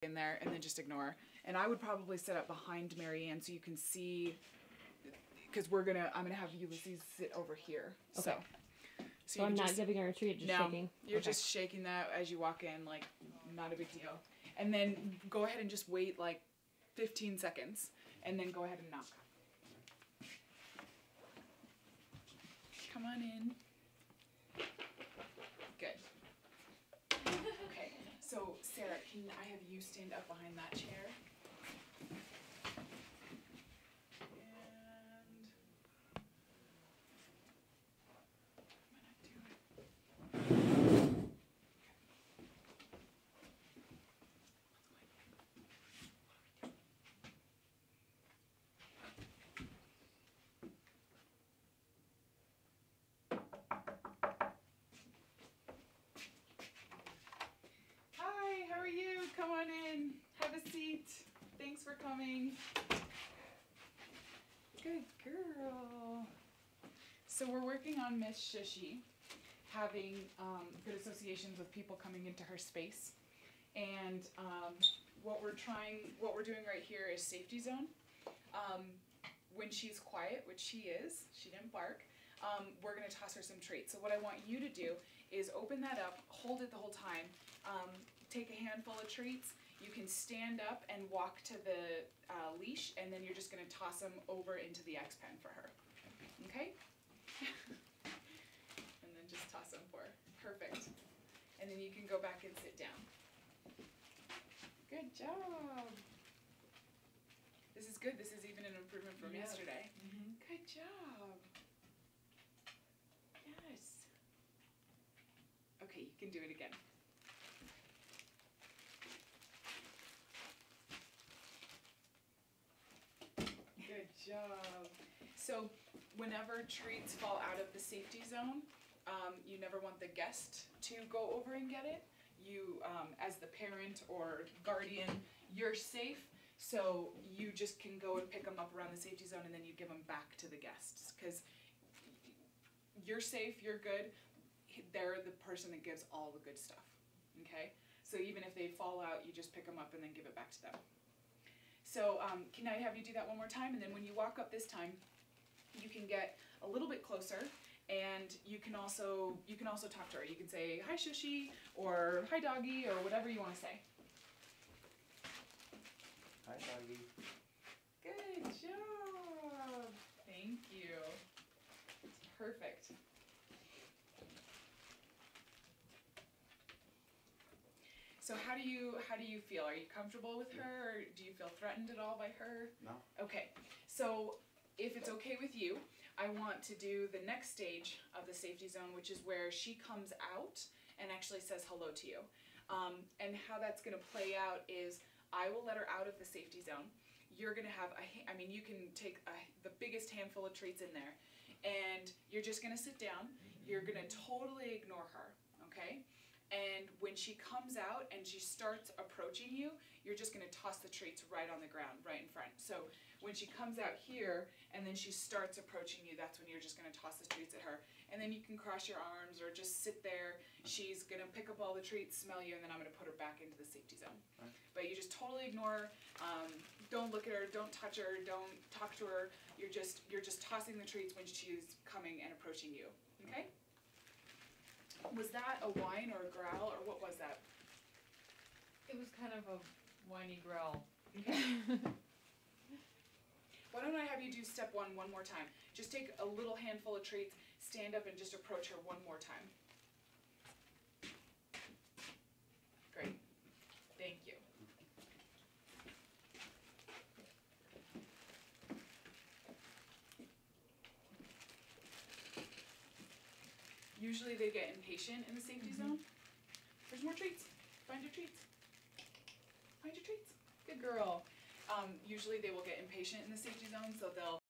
in there and then just ignore. And I would probably sit up behind Marianne so you can see, because I'm gonna have Ulysses sit over here. Okay. So I'm not giving her a treat, just shaking? You're just shaking that as you walk in, like, not a big deal. And then go ahead and just wait like 15 seconds and then go ahead and knock. Come on in. Good. Okay, so Sarah, can I have you stand up behind that chair? How are you? Come on in. Have a seat. Thanks for coming. Good girl. So we're working on Miss Shushy having good associations with people coming into her space. And what we're doing right here is safety zone. When she's quiet, which she is, she didn't bark, we're going to toss her some treats. So what I want you to do is open that up, hold it the whole time, take a handful of treats. You can stand up and walk to the leash, and then you're just going to toss them over into the X pen for her. Okay? And then just toss them for her. Perfect. And then you can go back and sit down. Good job. This is good. This is even an improvement from yesterday. Mm-hmm. Good job. Yes. Okay, you can do it again. Good job. So whenever treats fall out of the safety zone, you never want the guest to go over and get it. You, as the parent or guardian, you're safe, so you just can go and pick them up around the safety zone and then you give them back to the guests, because you're safe, you're good. They're the person that gives all the good stuff, okay? So even if they fall out, you just pick them up and then give it back to them. So can I have you do that one more time? And then when you walk up this time, you can get a little bit closer, and you can also talk to her. You can say, hi Shushy, or hi doggy, or whatever you want to say. Hi doggy. Good job. Thank you. It's perfect. So how do you feel? Are you comfortable with her, or do you feel threatened at all by her? No. Okay. So if it's okay with you, I want to do the next stage of the safety zone, which is where she comes out and actually says hello to you. And how that's going to play out is I will let her out of the safety zone. You're going to have you can take the biggest handful of treats in there, and you're just going to sit down. You're going to totally ignore her, okay? And when she comes out and she starts approaching you, you're just going to toss the treats right on the ground, right in front. So when she comes out here and then she starts approaching you, that's when you're just going to toss the treats at her. And then you can cross your arms or just sit there. She's going to pick up all the treats, smell you, and then I'm going to put her back into the safety zone. Right. But you just totally ignore her. Don't look at her. Don't touch her. Don't talk to her. You're just tossing the treats when she's coming and approaching you. Okay? Was that a whine or a growl, or what was that? It was kind of a whiny growl. Okay. Why don't I have you do step one more time? Just take a little handful of treats, stand up, and just approach her one more time. Great. Thank you. Usually they get impatient in the safety zone. There's more treats. Find your treats. Find your treats. Good girl. Usually they will get impatient in the safety zone, so they'll